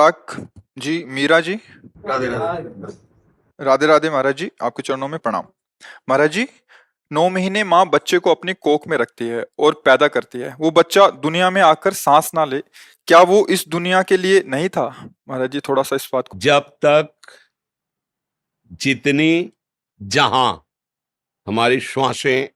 पाक जी, मीरा जी, राधे राधे। राधे राधे महाराज जी, आपके चरणों में प्रणाम। महाराज जी, 9 महीने माँ बच्चे को अपनी कोख में रखती है और पैदा करती है। वो बच्चा दुनिया में आकर सांस ना ले, क्या वो इस दुनिया के लिए नहीं था? महाराज जी, थोड़ा सा इस बात को। जब तक जितनी जहां हमारी श्वासें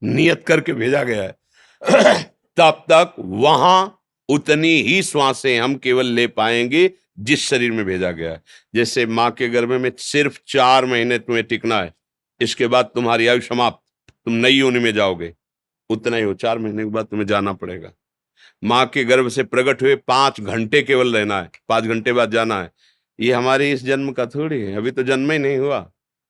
नियत करके भेजा गया है तब तक वहां उतनी ही श्वासें हम केवल ले पाएंगे जिस शरीर में भेजा गया है। जैसे माँ के गर्भ में सिर्फ 4 महीने तुम्हें टिकना है, इसके बाद तुम्हारी आयु समाप्त, तुम नई योनि में जाओगे। उतना ही हो, 4 महीने के बाद तुम्हें जाना पड़ेगा। माँ के गर्भ से प्रकट हुए 5 घंटे केवल रहना है, 5 घंटे बाद जाना है। ये हमारे इस जन्म का थोड़ी है, अभी तो जन्म ही नहीं हुआ।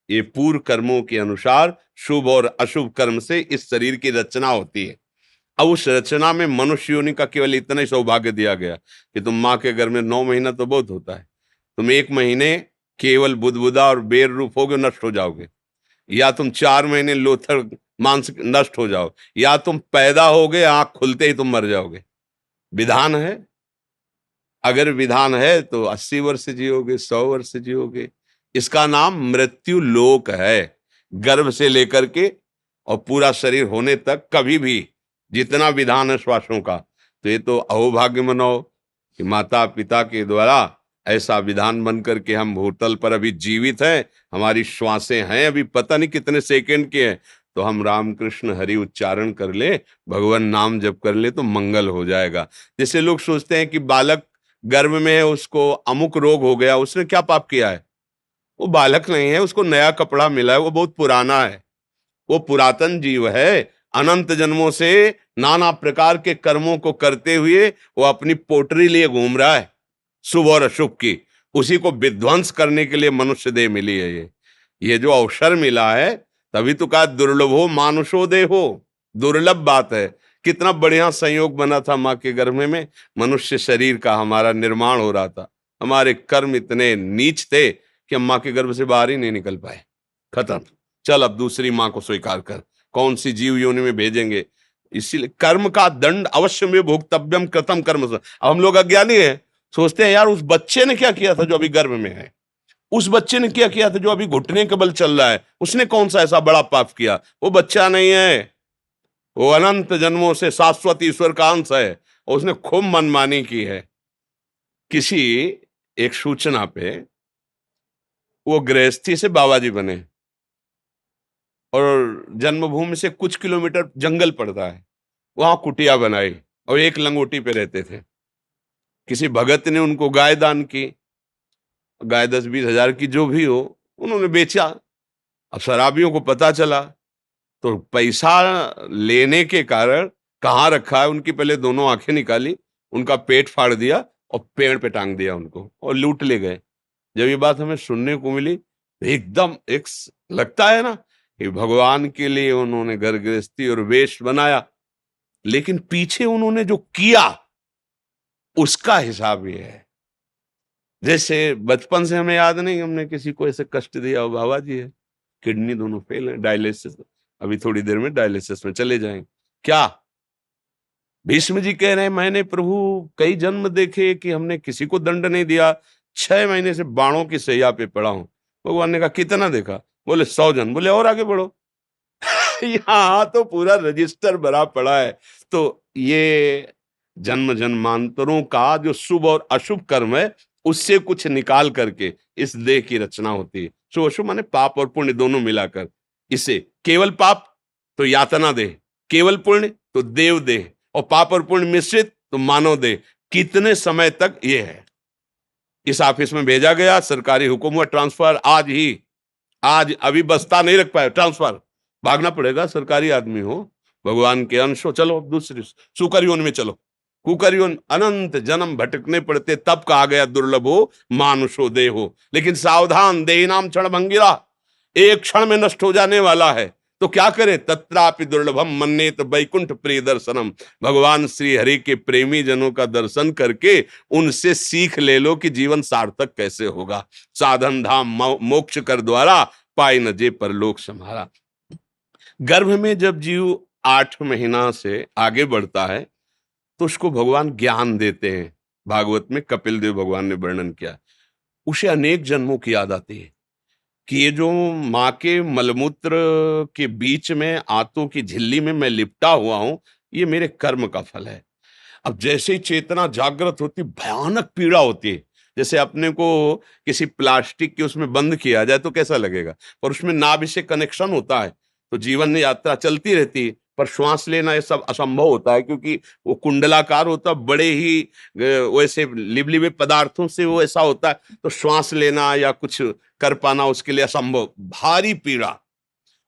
ये पूर्व कर्मों के अनुसार शुभ और अशुभ कर्म से इस शरीर की रचना होती है। अब उस रचना में मनुष्य योनि का केवल इतना ही सौभाग्य दिया गया कि तुम माँ के गर्भ में 9 महीना तो बहुत होता है, तुम 1 महीने केवल बुदबुदा और बेर रूप होगे, नष्ट हो जाओगे। या तुम 4 महीने लोथर मांस नष्ट हो जाओ, या तुम पैदा होगे आंख खुलते ही तुम मर जाओगे। विधान है, अगर विधान है तो 80 वर्ष जियोगे, 100 वर्ष जियोगे। इसका नाम मृत्यु लोक है। गर्भ से लेकर के और पूरा शरीर होने तक कभी भी जितना विधान है श्वासों का, तो ये तो अहोभाग्य मनाओ कि माता पिता के द्वारा ऐसा विधान बन करके हम भूतल पर अभी जीवित हैं। हमारी श्वासें हैं अभी पता नहीं कितने सेकंड के हैं, तो हम रामकृष्ण हरि उच्चारण कर ले, भगवान नाम जप कर ले तो मंगल हो जाएगा। जैसे लोग सोचते हैं कि बालक गर्भ में है, उसको अमुक रोग हो गया, उसने क्या पाप किया है? वो बालक नहीं है, उसको नया कपड़ा मिला है, वो बहुत पुराना है, वो पुरातन जीव है। अनंत जन्मों से नाना प्रकार के कर्मों को करते हुए वो अपनी पोटरी लिए घूम रहा है, शुभ और अशुभ की। उसी को विध्वंस करने के लिए मनुष्य देह मिली है। ये जो अवसर मिला है, तभी तो कहा दुर्लभो मानुषो देहो, दुर्लभ बात है। कितना बढ़िया संयोग बना था माँ के गर्भ में, मनुष्य शरीर का हमारा निर्माण हो रहा था। हमारे कर्म इतने नीच थे कि हम माँ के गर्भ से बाहर ही नहीं निकल पाए। खत्म, चल अब दूसरी माँ को स्वीकार कर, कौन सी जीव योनि में भेजेंगे। इसीलिए कर्म का दंड अवश्य में भोक्तव्यम कृतम कर्म। अब हम लोग अज्ञानी हैं, सोचते हैं यार उस बच्चे ने क्या किया था जो अभी गर्भ में है, उस बच्चे ने क्या किया था जो अभी घुटने के बल चल रहा है, उसने कौन सा ऐसा बड़ा पाप किया। वो बच्चा नहीं है, वो अनंत जन्मों से शाश्वत ईश्वर का अंश है, और उसने खूब मनमानी की है। किसी एक सूचना पे वो गृहस्थी से बाबा जी बने, और जन्मभूमि से कुछ किलोमीटर जंगल पड़ता है, वहां कुटिया बनाई और एक लंगोटी पे रहते थे। किसी भगत ने उनको गाय दान की, गाय 10-20 हजार की जो भी हो, उन्होंने बेचा। अब शराबियों को पता चला तो पैसा लेने के कारण कहाँ रखा है, उनकी पहले दोनों आंखें निकाली, उनका पेट फाड़ दिया और पेड़ पे टांग दिया उनको, और लूट ले गए। जब ये बात हमें सुनने को मिली तो एकदम लगता है ना कि भगवान के लिए उन्होंने घर गृहस्थी और वेश बनाया, लेकिन पीछे उन्होंने जो किया उसका हिसाब ये है। जैसे बचपन से हमें याद नहीं हमने किसी को ऐसे कष्ट दिया हो। बाबा जी है, किडनी दोनों फेल है, डायलिसिस, अभी थोड़ी देर में डायलिसिस में चले जाएंगे। क्या भीष्म जी कह रहे हैं, मैंने प्रभु कई जन्म देखे कि हमने किसी को दंड नहीं दिया, 6 महीने से बाणों की सैया पे पड़ा हूं। भगवान ने कहा कितना देखा? बोले 100 जन्म। बोले और आगे बढ़ो। यहाँ तो पूरा रजिस्टर भरा पड़ा है। तो ये जन्म जन्मांतरों का जो शुभ और अशुभ कर्म है, उससे कुछ निकाल करके इस देह की रचना होती है। शुभ अशुभ माने पाप और पुण्य दोनों मिलाकर। इसे केवल पाप तो यातना देह, केवल पुण्य तो देव देह, और पाप और पुण्य मिश्रित तो मानव देह। कितने समय तक ये है। इस ऑफिस में भेजा गया, सरकारी हुक्म हुआ ट्रांसफर, आज ही, आज अभी बस्ता नहीं रख पाए, ट्रांसफर, भागना पड़ेगा। सरकारी आदमी हो, भगवान के अंश हो, चलो दूसरी सुकर योनि में चलो। कुकर योनि अनंत जन्म भटकने पड़ते, तब कहा गया दुर्लभ हो मानुषो देह हो। लेकिन सावधान, देह नाम क्षण भंगिरा, एक क्षण में नष्ट हो जाने वाला है। तो क्या करे? तत्रापि दुर्लभम मन्येत वैकुंठ प्रिय दर्शनम। भगवान श्री हरि के प्रेमी जनों का दर्शन करके उनसे सीख ले लो कि जीवन सार्थक कैसे होगा। साधन धाम मोक्ष कर द्वारा, पाई न जे परलोक सम्हारा। गर्भ में जब जीव 8 महीना से आगे बढ़ता है तो उसको भगवान ज्ञान देते हैं। भागवत में कपिल देव भगवान ने वर्णन किया। उसे अनेक जन्मों की याद आती है कि ये जो माँ के मलमूत्र के बीच में आंतों की झिल्ली में मैं लिपटा हुआ हूं, ये मेरे कर्म का फल है। अब जैसे ही चेतना जागृत होती, भयानक पीड़ा होती है। जैसे अपने को किसी प्लास्टिक के उसमें बंद किया जाए तो कैसा लगेगा, पर उसमें नाभि से कनेक्शन होता है तो जीवन यात्रा चलती रहती है। पर श्वास लेना ये सब असंभव होता है, क्योंकि वो कुंडलाकार होता है, बड़े ही वैसे लिबलिबे पदार्थों से वो ऐसा होता है, तो श्वास लेना या कुछ कर पाना उसके लिए असंभव, भारी पीड़ा।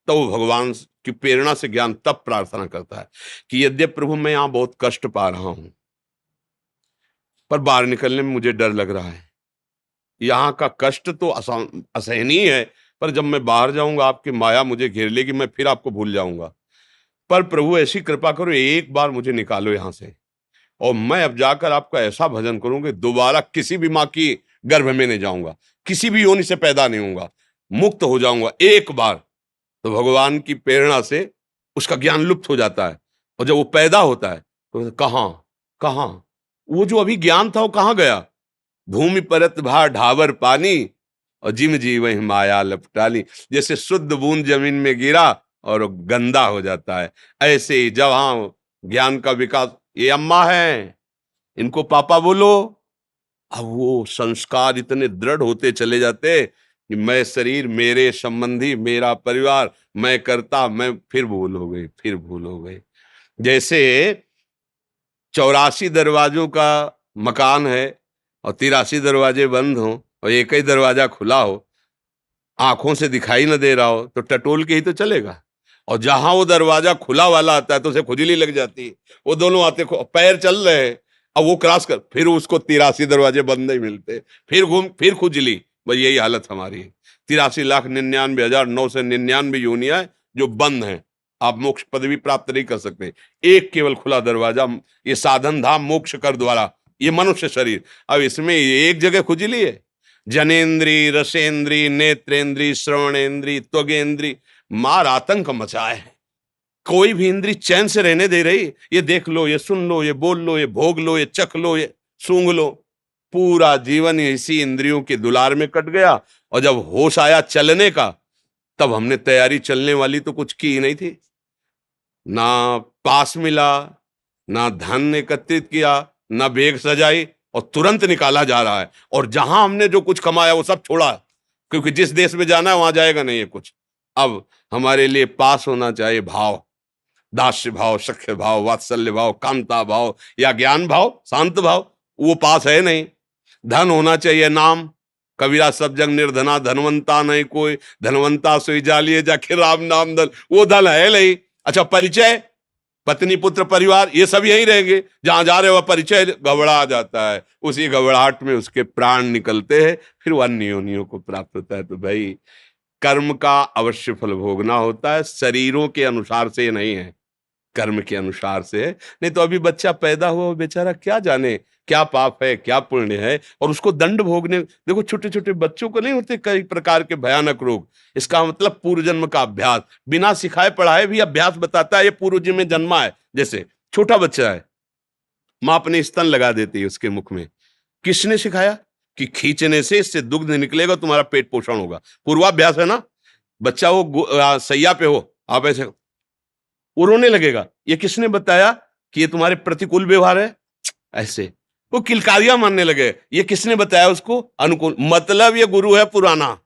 तो वो भगवान की प्रेरणा से ज्ञान तब प्रार्थना करता है कि यद्यपि प्रभु मैं यहां बहुत कष्ट पा रहा हूं, पर बाहर निकलने में मुझे डर लग रहा है। यहाँ का कष्ट तो असहनीय है, पर जब मैं बाहर जाऊंगा आपकी माया मुझे घेर लेगी, मैं फिर आपको भूल जाऊंगा। पर प्रभु ऐसी कृपा करो, एक बार मुझे निकालो यहाँ से, और मैं अब जाकर आपका ऐसा भजन करूंगा, दोबारा किसी भी माँ की गर्भ में नहीं जाऊंगा, किसी भी योनि से पैदा नहीं होऊंगा, मुक्त हो जाऊंगा एक बार। तो भगवान की प्रेरणा से उसका ज्ञान लुप्त हो जाता है, और जब वो पैदा होता है तो कहाँ कहाँ वो जो अभी ज्ञान था वो कहाँ गया। भूमि परत भा ढावर पानी, और जिम जी वही माया लपटाली। जैसे शुद्ध बूंद जमीन में गिरा और वो गंदा हो जाता है, ऐसे ही जब हाँ ज्ञान का विकास, ये अम्मा है इनको पापा बोलो, अब वो संस्कार इतने दृढ़ होते चले जाते कि मैं शरीर, मेरे संबंधी, मेरा परिवार, मैं करता, मैं, फिर भूल हो गई, फिर भूल हो गई। जैसे 84 दरवाजों का मकान है और 83 दरवाजे बंद हो और एक ही दरवाजा खुला हो, आंखों से दिखाई न दे रहा हो, तो टटोल के ही तो चलेगा। और जहां वो दरवाजा खुला वाला आता है तो उसे खुजली लग जाती है। वो दोनों आते, पैर चल रहे हैं, अब वो क्रॉस कर, फिर उसको 83 दरवाजे बंद नहीं मिलते, फिर घूम, फिर खुजली। बस यही हालत हमारी है। 83,99,999 यूनियां जो बंद हैं, आप मोक्ष पदवी प्राप्त नहीं कर सकते। एक केवल खुला दरवाजा, ये साधन धाम मोक्ष कर द्वारा, ये मनुष्य शरीर। अब इसमें एक जगह खुजली है, जनेन्द्री, रसेंद्री, नेत्रेंद्री, श्रवणेन्द्री, त्वगेंद्री, मार आतंक मचाए है। कोई भी इंद्री चैन से रहने दे रही, ये देख लो, ये सुन लो, ये बोल लो, ये भोग लो, ये चख लो, ये सूंघ लो। पूरा जीवन इसी इंद्रियों के दुलार में कट गया, और जब होश आया चलने का, तब हमने तैयारी चलने वाली तो कुछ की ही नहीं थी। ना पास मिला, ना धन एकत्रित किया, ना बेग सजाई, और तुरंत निकाला जा रहा है। और जहां हमने जो कुछ कमाया वो सब छोड़ा, क्योंकि जिस देश में जाना है वहां जाएगा नहीं है कुछ। अब हमारे लिए पास होना चाहिए भाव, दास्य भाव, सख्य भाव, वात्सल्य भाव, कामता भाव या ज्ञान भाव, शांत भाव, वो पास है नहीं। धन होना चाहिए नाम, कबीरा सब जग निर्धना, धनवंता नहीं कोई, धनवंता सोई जालिए जाके राम नाम धन, वो धन है नहीं। अच्छा, परिचय, पत्नी पुत्र परिवार, ये सब यही रहेंगे, जहां जा रहे हो परिचय गबड़ा जाता है, उसी गबड़ाहट में उसके प्राण निकलते हैं, फिर वो अन्य योनियों को प्राप्त होता है। तो भाई कर्म का अवश्य फल भोगना होता है, शरीरों के अनुसार से नहीं है, कर्म के अनुसार से है। नहीं तो अभी बच्चा पैदा हुआ बेचारा क्या जाने क्या पाप है क्या पुण्य है, और उसको दंड भोगने। देखो छोटे छोटे बच्चों को नहीं होते कई प्रकार के भयानक रोग, इसका मतलब पूर्व जन्म का अभ्यास, बिना सिखाए पढ़ाए भी अभ्यास बताता है ये पूर्व जन्म में जन्मा है। जैसे छोटा बच्चा है, माँ अपने स्तन लगा देती है उसके मुख में, किसने सिखाया कि खींचने से इससे दुग्ध निकलेगा, तुम्हारा पेट पोषण होगा, पूर्वाभ्यास है ना। बच्चा वो सैया पे हो, आप ऐसे वो रोने लगेगा, ये किसने बताया कि ये तुम्हारे प्रतिकूल व्यवहार है, ऐसे वो किलकारियां मानने लगे, ये किसने बताया उसको अनुकूल। मतलब ये गुरु है पुराना,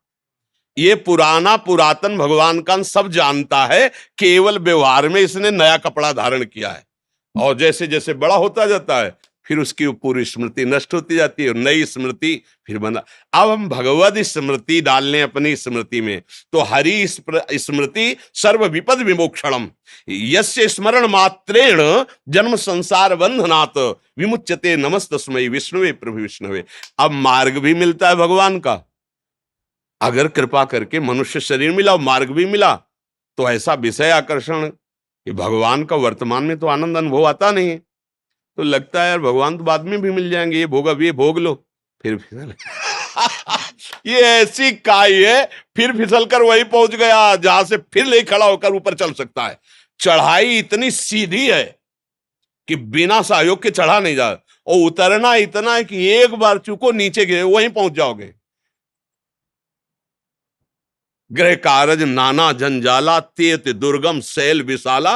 ये पुराना पुरातन भगवान का सब जानता है, केवल व्यवहार में इसने नया कपड़ा धारण किया है। और जैसे जैसे बड़ा होता जाता है फिर उसकी पूरी स्मृति नष्ट होती जाती है और नई स्मृति फिर बना। अब हम भगवद स्मृति डाल लें अपनी स्मृति में, तो हरि स्मृति सर्व विपद विमोक्षणम, यस्य स्मरण मात्रेण जन्म संसार बंधनात् विमुच्यते नमस्तस्मै विष्णुवे प्रभु विष्णुवे। अब मार्ग भी मिलता है भगवान का, अगर कृपा करके मनुष्य शरीर मिला और मार्ग भी मिला, तो ऐसा विषय आकर्षण कि भगवान का वर्तमान में तो आनंद अनुभव आता नहीं है, तो लगता है यार भगवान तो बाद में भी मिल जाएंगे, ये भोग अभी भोग लो, फिर फिसल ये ऐसी काई है, फिर फिसल कर वही पहुंच गया जहां से फिर ले खड़ा होकर ऊपर चल सकता है। चढ़ाई इतनी सीधी है कि बिना सहयोग के चढ़ा नहीं जा, और उतरना इतना है कि एक बार चूको नीचे गिरे वहीं पहुंच जाओगे। गृह कारज नाना जंजाला, तेत दुर्गम शैल विशाला,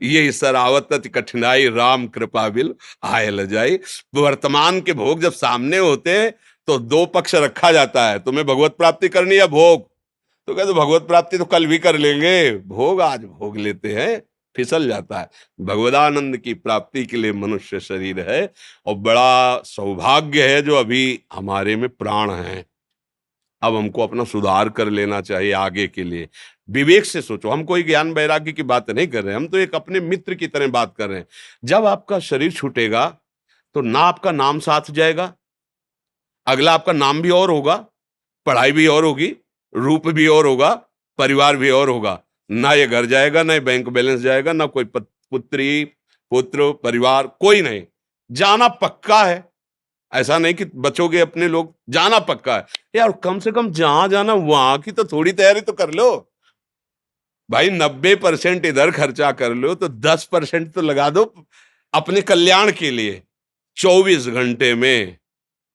ये सरावत कठिनाई राम कृपा बिल आय ल जाई। वर्तमान के भोग जब सामने होते हैं तो दो पक्ष रखा जाता है, तुम्हें भगवत प्राप्ति करनी है भोग, तो कहते भगवत प्राप्ति तो कल भी कर लेंगे, भोग आज भोग लेते हैं, फिसल जाता है। भगवदानंद की प्राप्ति के लिए मनुष्य शरीर है, और बड़ा सौभाग्य है जो अभी हमारे में प्राण है। अब हमको अपना सुधार कर लेना चाहिए आगे के लिए। विवेक से सोचो, हम कोई ज्ञान वैराग्य की बात नहीं कर रहे हैं, हम तो एक अपने मित्र की तरह बात कर रहे हैं। जब आपका शरीर छूटेगा तो ना आपका नाम साथ जाएगा, अगला आपका नाम भी और होगा, पढ़ाई भी और होगी, रूप भी और होगा, परिवार भी और होगा। ना ये घर जाएगा, ना ये बैंक बैलेंस जाएगा, ना कोई पुत्री पुत्र परिवार, कोई नहीं। जाना पक्का है, ऐसा नहीं कि बचोगे अपने लोग, जाना पक्का है यार। कम से कम जहां जाना वहां की तो थोड़ी तैयारी तो कर लो भाई। 90% इधर खर्चा कर लो तो 10% तो लगा दो अपने कल्याण के लिए। 24 घंटे में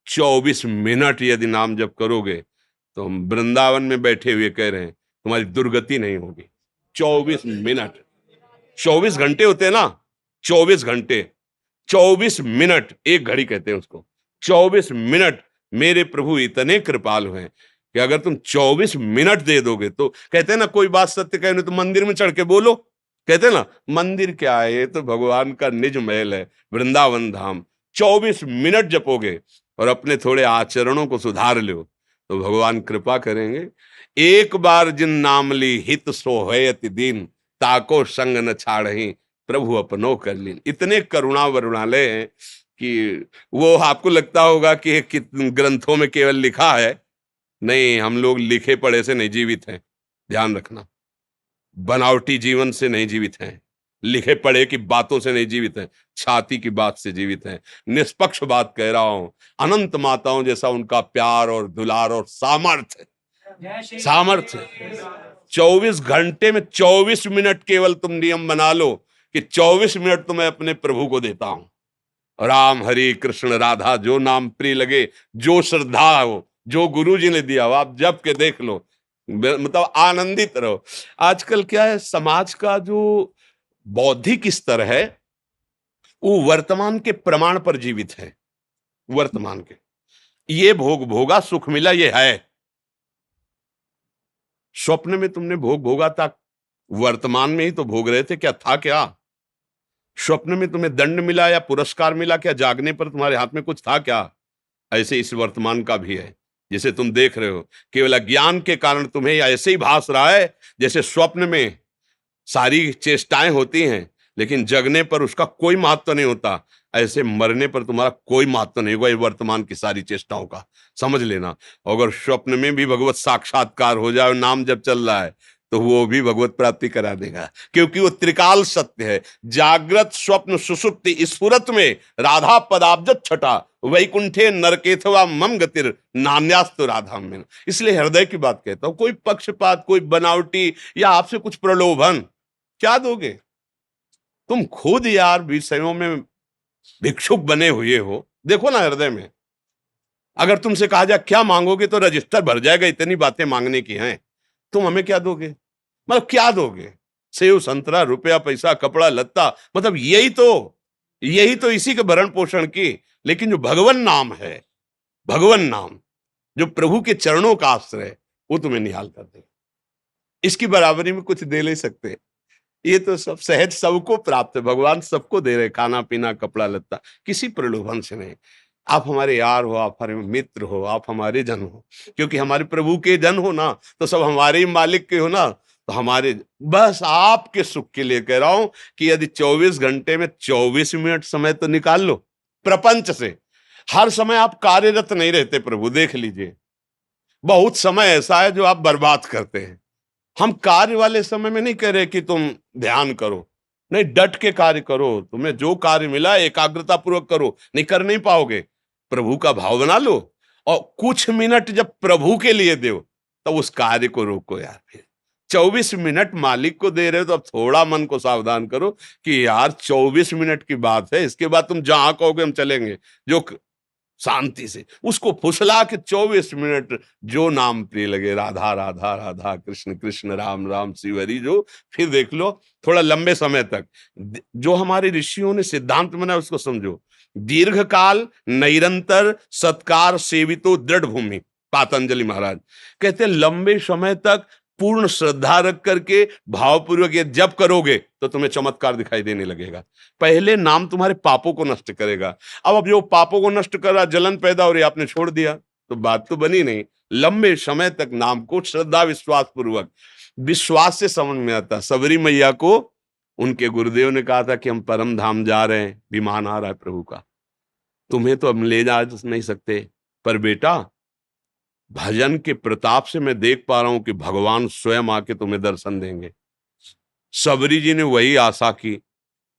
24 मिनट यदि नाम जप करोगे तो हम वृंदावन में बैठे हुए कह रहे हैं तुम्हारी दुर्गति नहीं होगी। 24 मिनट, 24 घंटे होते हैं ना, 24 घंटे, 24 मिनट, एक घड़ी कहते हैं उसको। 24 मिनट मेरे प्रभु इतने कृपालु हैं कि अगर तुम 24 मिनट दे दोगे तो, कहते हैं ना कोई बात सत्य कहने तो मंदिर में चढ़ के बोलो, कहते हैं ना मंदिर क्या है, ये तो भगवान का निज महल है, वृंदावन धाम। 24 मिनट जपोगे और अपने थोड़े आचरणों को सुधार लो तो भगवान कृपा करेंगे। एक बार जिन नाम ली हित सोहयत दीन, ताको संग न छाड़ही प्रभु अपनो कर लीन। इतने करुणा वरुणालय हैं कि वो आपको लगता होगा कि ग्रंथों में केवल लिखा है, नहीं, हम लोग लिखे पढ़े से नहीं जीवित हैं। ध्यान रखना, बनावटी जीवन से नहीं जीवित हैं, लिखे पढ़े की बातों से नहीं जीवित हैं, छाती की बात से जीवित हैं। निष्पक्ष बात कह रहा हूं, अनंत माताओं जैसा उनका प्यार और दुलार और सामर्थ्य, 24 घंटे में 24 मिनट केवल तुम नियम बना लो कि 24 मिनट तो मैं अपने प्रभु को देता हूं। राम हरि कृष्ण राधा, जो नाम प्रिय लगे, जो श्रद्धा हो, जो गुरु जी ने दिया हो, आप जप के देख लो, मतलब आनंदित रहो। आजकल क्या है, समाज का जो बौद्धिक स्तर है वो वर्तमान के प्रमाण पर जीवित है। वर्तमान के, ये भोग भोगा, सुख मिला, ये है। स्वप्न में तुमने भोग भोगा था, वर्तमान में ही तो भोग रहे थे, क्या था क्या? स्वप्न में तुम्हें दंड मिला या पुरस्कार मिला, क्या जागने पर तुम्हारे हाथ में कुछ था क्या? ऐसे इस वर्तमान का भी है, जिसे तुम देख रहे हो। केवल अज्ञान के कारण तुम्हें ऐसे ही भास रहा है जैसे स्वप्न में सारी चेष्टाएं होती हैं, लेकिन जगने पर उसका कोई महत्व नहीं होता। ऐसे मरने पर तुम्हारा कोई महत्व नहीं होगा वर्तमान की सारी चेष्टाओं का, समझ लेना। अगर स्वप्न में भी भगवत साक्षात्कार हो जाए, नाम जब चल रहा है, तो वो भी भगवत प्राप्ति करा देगा, क्योंकि वो त्रिकाल सत्य है। जागृत स्वप्न सुषुप्ति स्फुरत में राधा पदाब्ज छटा, वैकुंठे नरकेथवा मम गतिर नान्यास्तु राधा में। इसलिए हृदय की बात कहता हूं, कोई पक्षपात, कोई बनावटी या आपसे कुछ प्रलोभन क्या दोगे? तुम खुद यार विषयों में भिक्षुक बने हुए हो, देखो ना हृदय में। अगर तुमसे कहा जाए क्या मांगोगे तो रजिस्टर भर जाएगा, इतनी बातें मांगने की हैं। तुम हमें क्या दोगे? मतलब क्या दोगे? सेव संतरा, रुपया पैसा, कपड़ा लत्ता, मतलब यही तो इसी के भरण पोषण की। लेकिन जो भगवन नाम है, भगवन नाम जो प्रभु के चरणों का आश्रय है, वो तुम्हें निहाल कर दे। इसकी बराबरी में कुछ दे नहीं सकते। ये तो सब सहज सबको प्राप्त है, भगवान सबको दे रहे, खाना पीना कपड़ा लत्ता, किसी प्रलोभन से नहीं। आप हमारे यार हो, आप हमारे मित्र हो, आप हमारे जन हो, क्योंकि हमारे प्रभु के जन हो ना, तो सब हमारे ही मालिक के हो ना, तो हमारे, बस आपके सुख के लिए कह रहा हूं कि यदि 24 घंटे में 24 मिनट समय तो निकाल लो प्रपंच से। हर समय आप कार्यरत नहीं रहते, प्रभु देख लीजिए, बहुत समय ऐसा है जो आप बर्बाद करते हैं। हम कार्य वाले समय में नहीं कह रहे कि तुम ध्यान करो, नहीं, डट के कार्य करो। तुम्हें जो कार्य मिला एकाग्रता पूर्वक करो, नहीं कर नहीं पाओगे, प्रभु का भाव बना लो, और कुछ मिनट जब प्रभु के लिए दो, तब उस कार्य को रोको यार। फिर 24 मिनट मालिक को दे रहे हो, तो अब थोड़ा मन को सावधान करो कि यार 24 मिनट की बात है, इसके बाद तुम जहां कहोगे हम चलेंगे। जो शांति से उसको फुसला के 24 मिनट जो नाम प्रिय लगे, राधा राधा राधा, कृष्ण कृष्ण, राम राम, शिव हरि, जो फिर देख लो थोड़ा लंबे समय तक। जो हमारे ऋषियों ने सिद्धांत बनाया उसको समझो। दीर्घ काल निरंतर सत्कार सेवितो दृढ़ भूमि, पातंजलि महाराज कहते हैं लंबे समय तक पूर्ण श्रद्धा रख करके भावपूर्वक ये जब करोगे तो तुम्हें चमत्कार दिखाई देने लगेगा। पहले नाम तुम्हारे पापों को नष्ट करेगा। अब जो पापों को नष्ट कर रहा, जलन पैदा हो रही, आपने छोड़ दिया तो बात तो बनी नहीं। लंबे समय तक नाम को श्रद्धा विश्वास पूर्वक, विश्वास से समझ में आता। सबरी मैया को उनके गुरुदेव ने कहा था कि हम परम धाम जा रहे हैं, विमान आ रहा है प्रभु का, तुम्हें तो हम ले जा नहीं सकते, पर बेटा भजन के प्रताप से मैं देख पा रहा हूं कि भगवान स्वयं आके तुम्हें दर्शन देंगे। सबरी जी ने वही आशा की।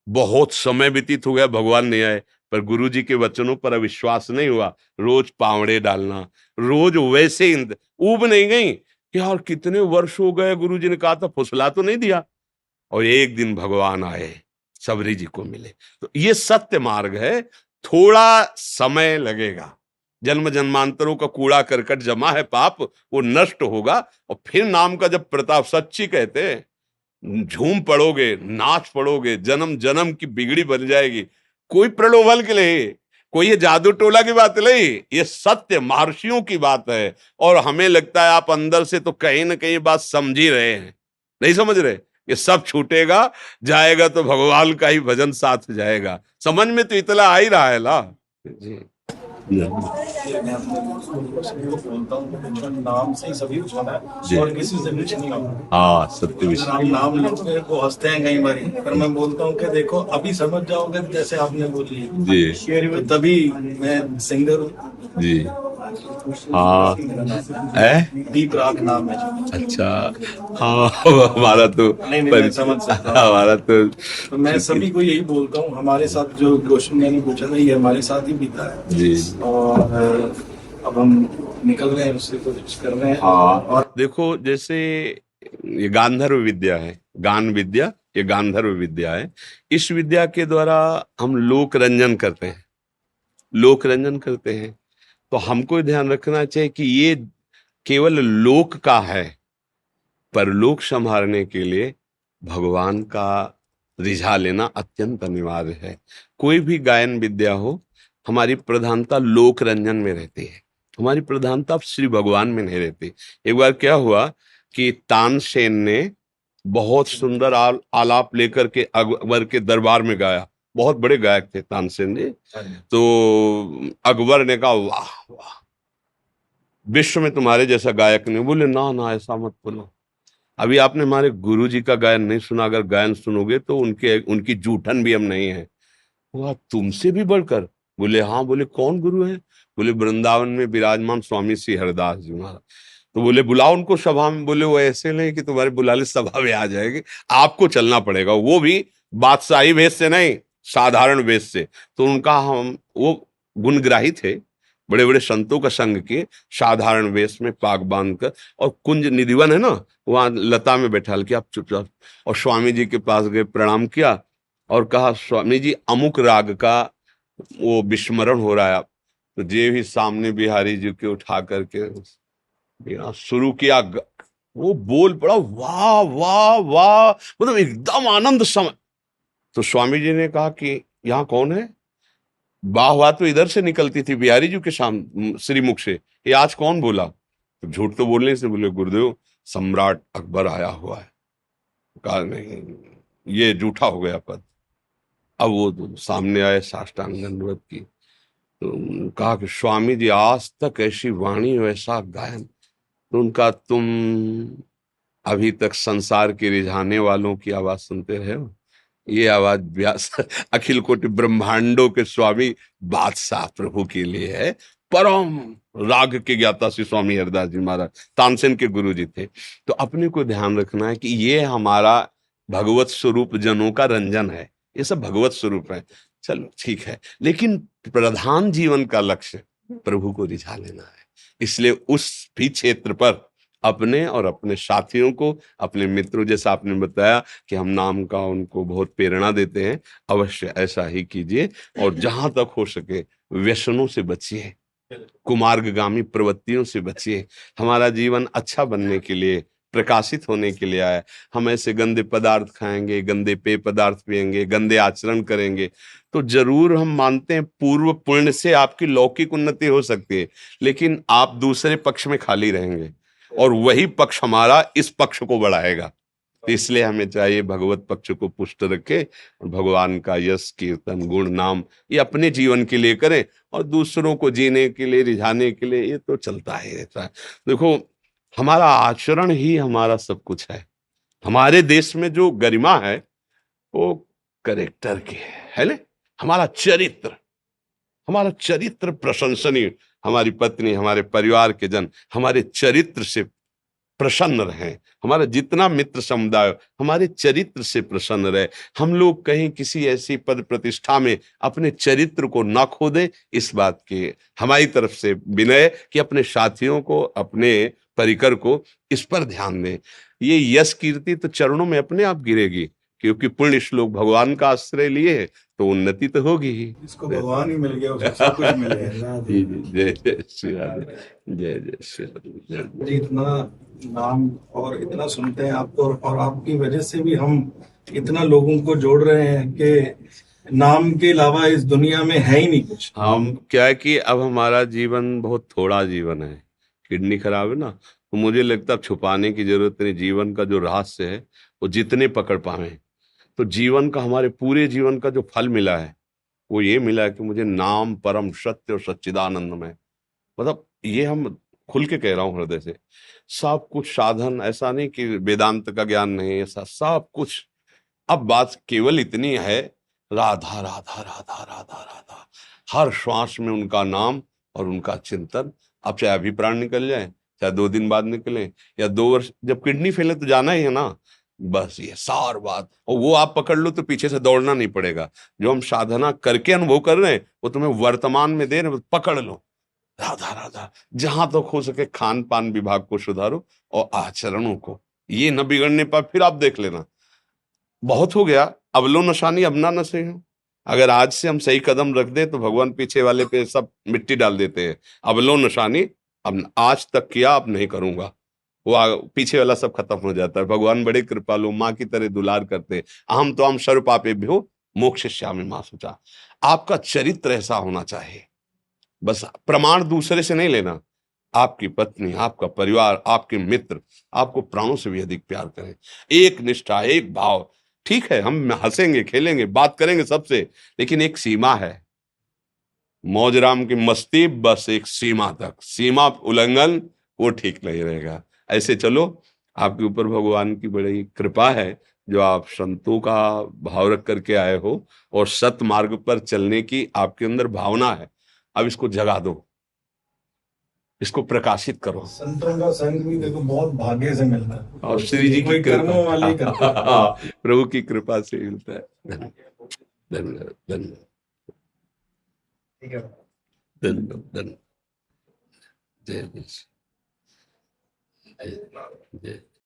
बहुत समय व्यतीत हो गया, भगवान नहीं आए, पर गुरु जी के वचनों पर अविश्वास नहीं हुआ। रोज पावड़े डालना, रोज वैसे ऊब नहीं गई कि यार कितने वर्ष हो गए, गुरु जी ने कहा था, फुसला तो नहीं दिया। और एक दिन भगवान आए, सबरी जी को मिले। तो ये सत्य मार्ग है, थोड़ा समय लगेगा। जन्म जन्मांतरों का कूड़ा करकट जमा है पाप, वो नष्ट होगा। और फिर नाम का जब प्रताप, सच्ची कहते हैं, झूम पड़ोगे, नाच पड़ोगे, जन्म जन्म की बिगड़ी बन जाएगी। कोई प्रलोभन के लिए, कोई ये जादू टोला की बात नहीं, ये सत्य महर्षियों की बात है। और हमें लगता है आप अंदर से तो कहीं ना कहीं बात समझ ही रहे हैं, नहीं समझ रहे। ये सब छूटेगा, जाएगा तो भगवान का ही भजन साथ जाएगा। समझ में तो इतना आ ही रहा है ना जी। बोलता हूँ नाम से ही सभी कुछ होना है और किसी से कुछ नहीं होना। हाँ, सत्य विषय। हम नाम लेते हैं, वो हंसते हैं कई बार, पर मैं बोलता हूँ कि देखो अभी समझ जाओगे, जैसे आपने बोली जी, तभी मैं सिंगर हूँ जी। हाँ है, दीप राग नाम है। अच्छा। हाँ हमारा तो नहीं मैं समझ सकता हूँ। हमारा तो मैं सभी को यही बोलता हूँ, हमारे साथ जो क्वेश्चन मैंने पूछा था ये हमारे साथ ही बीता है जी। और अब हम निकल रहे हैं, उससे कोशिश कर रहे हैं। हाँ, और देखो जैसे ये गांधर्व विद्या है, गान विद्या, ये गांधर्व विद्या है। इस विद्या के द्वारा हम लोक रंजन करते हैं, लोक रंजन करते हैं। तो हमको ध्यान रखना चाहिए कि ये केवल लोक का है, पर लोक संभालने के लिए भगवान का रिझा लेना अत्यंत अनिवार्य है। कोई भी गायन विद्या हो, हमारी प्रधानता लोक रंजन में रहती है, हमारी प्रधानता श्री भगवान में नहीं रहती। एक बार क्या हुआ कि तानसेन ने बहुत सुंदर आलाप लेकर के अकबर के दरबार में गाया। बहुत बड़े गायक थे तानसेन जी। तो अकबर ने कहा वाह वाह, विश्व में तुम्हारे जैसा गायक नहीं। बोले ना ना ऐसा मत बोलो, अभी आपने हमारे गुरु जी का गायन नहीं सुना, अगर गायन सुनोगे तो उनकी जूठन भी हम नहीं है। वह तुमसे भी बढ़कर? बोले हाँ। बोले कौन गुरु है? बोले वृंदावन में विराजमान स्वामी श्री हरिदास जी महाराज। तो बोले बुलाओ उनको सभा में। बोले वो ऐसे नहीं कि तुम्हारे बुलाले सभा में आ जाएंगे, आपको चलना पड़ेगा, वो भी बादशाही वेश से नहीं, साधारण वेश से। तो उनका हम वो गुणग्राही थे, बड़े बड़े संतों का संग किए, साधारण वेश में पाग बांध कर, और कुंज निधिवन है ना, वहां लता में बैठा के आप चुपचाप। और स्वामी जी के पास गए, प्रणाम किया और कहा स्वामी जी अमुक राग का वो विस्मरण हो रहा है। तो जे भी सामने बिहारी जी के उठा करके शुरू किया, वो बोल पड़ा वाह वाह वाह, मतलब एकदम आनंद समय। तो स्वामी जी ने कहा कि यहाँ कौन है? वाह वाह तो इधर से निकलती थी बिहारी जी के श्री मुख से, ये आज कौन बोला? तो झूठ तो बोलने से। बोले गुरुदेव सम्राट अकबर आया हुआ है। कहा नहीं, ये झूठा हो गया पद। अब वो तो सामने आए, साष्टांग दंडवत की। तो कहा कि स्वामी जी आज तक ऐसी वाणी वैसा गायन। तो उनका तुम अभी तक संसार के रिझाने वालों की आवाज सुनते रहे हो, ये आवाज व्यास अखिल कोटि ब्रह्मांडों के स्वामी बादशाह प्रभु के लिए है। परम राग के ज्ञाता श्री स्वामी हरिदास जी महाराज तानसेन के गुरु जी थे। तो अपने को ध्यान रखना है कि ये हमारा भगवत स्वरूप जनों का रंजन है, ये सब भगवत स्वरूप है। चलो ठीक है, लेकिन प्रधान जीवन का लक्ष्य प्रभु को रिझा लेना है। इसलिए उस भी क्षेत्र पर अपने और अपने साथियों को, अपने मित्रों, जैसा आपने बताया कि हम नाम का उनको बहुत प्रेरणा देते हैं, अवश्य ऐसा ही कीजिए। और जहां तक हो सके व्यसनों से बचिए, कुमार्गगामी प्रवृत्तियों से बचिए। हमारा जीवन अच्छा बनने के लिए, प्रकाशित होने के लिए आया। हम ऐसे गंदे पदार्थ खाएंगे, गंदे पेय पदार्थ पिएंगे, गंदे आचरण करेंगे, तो जरूर हम मानते हैं पूर्व पुण्य से आपकी लौकिक उन्नति हो सकती है, लेकिन आप दूसरे पक्ष में खाली रहेंगे और वही पक्ष हमारा इस पक्ष को बढ़ाएगा। तो इसलिए हमें चाहिए भगवत पक्ष को पुष्ट रखे और भगवान का यश कीर्तन गुण नाम ये अपने जीवन के लिए करें, और दूसरों को जीने के लिए, रिझाने के लिए, ये तो चलता ही रहता है। देखो, हमारा आचरण ही हमारा सब कुछ है। हमारे देश में जो गरिमा है वो करेक्टर की है ना। हमारा चरित्र प्रशंसनीय। हमारी पत्नी, हमारे परिवार के जन हमारे चरित्र से प्रसन्न रहें। हमारा जितना मित्र समुदाय हमारे चरित्र से प्रसन्न रहे। हम लोग कहीं किसी ऐसी पद प्रतिष्ठा में अपने चरित्र को न खो दें, इस बात की हमारी तरफ से विनय कि अपने साथियों को, अपने परिकर को इस पर ध्यान दें। ये यश कीर्ति तो चरणों में अपने आप गिरेगी, क्योंकि पुण्य श्लोक भगवान का आश्रय लिए है, तो उन्नति तो होगी ही। इसको भगवान ही मिल गया, उसको सब कुछ मिल गया। जी जी, जय जय श्री राधे, जय जय श्री राधे, जय जय। जी, इतना नाम और इतना सुनते हैं आपको, और आपकी वजह से भी हम इतना लोगों को जोड़ रहे हैं कि नाम के अलावा इस दुनिया में है ही नहीं कुछ। हम क्या है कि अब हमारा जीवन बहुत थोड़ा जीवन है, किडनी खराब है ना, तो मुझे लगता है अब छुपाने की जरूरत नहीं। जीवन का जो रहस्य है वो जितने पकड़ पाए, तो जीवन का, हमारे पूरे जीवन का जो फल मिला है वो ये मिला है कि मुझे नाम परम सत्य और सच्चिदानंद में, मतलब ये हम खुल के कह रहा हूँ हृदय से, सब कुछ साधन, ऐसा नहीं कि वेदांत का ज्ञान नहीं, ऐसा सब कुछ। अब बात केवल इतनी है, राधा राधा राधा राधा राधा, हर श्वास में उनका नाम और उनका चिंतन। अब चाहे अभी प्राण निकल जाए, चाहे 2 दिन बाद निकले, या 2 वर्ष, जब किडनी फेल है तो जाना ही है ना। बस ये सार बात, और वो आप पकड़ लो तो पीछे से दौड़ना नहीं पड़ेगा। जो हम साधना करके अनुभव कर रहे हैं वो तुम्हें वर्तमान में दे रहे हैं, पकड़ लो। राधा राधा, जहां तक हो सके खान पान विभाग को सुधारो और आचरणों को, ये न बिगड़ने पर फिर आप देख लेना, बहुत हो गया, अब लो नशानी अब ना नशे हो। अगर आज से हम सही कदम रख दें तो भगवान पीछे वाले पे सब मिट्टी डाल देते हैं। अब लो नशानी, अब आज तक किया, अब नहीं करूंगा, वो पीछे वाला सब खत्म हो जाता है। भगवान बड़े कृपालु, माँ की तरह दुलार करते हैं। अहम तो हम सर्व पापे भ्यो मोक्षयिष्यामि मां शुचा। आपका चरित्र ऐसा होना चाहिए। बस प्रमाण दूसरे से नहीं लेना, आपकी पत्नी, आपका परिवार, आपके मित्र आपको प्राणों से भी अधिक प्यार करें। एक निष्ठा, एक भाव। ठीक है, हम हंसेंगे, खेलेंगे, बात करेंगे सबसे, लेकिन एक सीमा है। मौज राम की मस्ती बस एक सीमा तक, सीमा उल्लंघन वो ठीक नहीं रहेगा। ऐसे चलो, आपके ऊपर भगवान की बड़ी कृपा है जो आप संतों का भाव रख करके आए हो, और सत मार्ग पर चलने की आपके अंदर भावना है। अब इसको जगा दो, इसको प्रकाशित करो। संतों का संग भी देखो बहुत भाग्य से मिलता है, और श्री जी की कोई कर्मों वाले ही करते हैं। कृपा, प्रभु की कृपा से मिलता है। धन्यवाद, धन्यवाद, ठीक है। धन्यवाद, धन्यवाद। जय जय जय जय।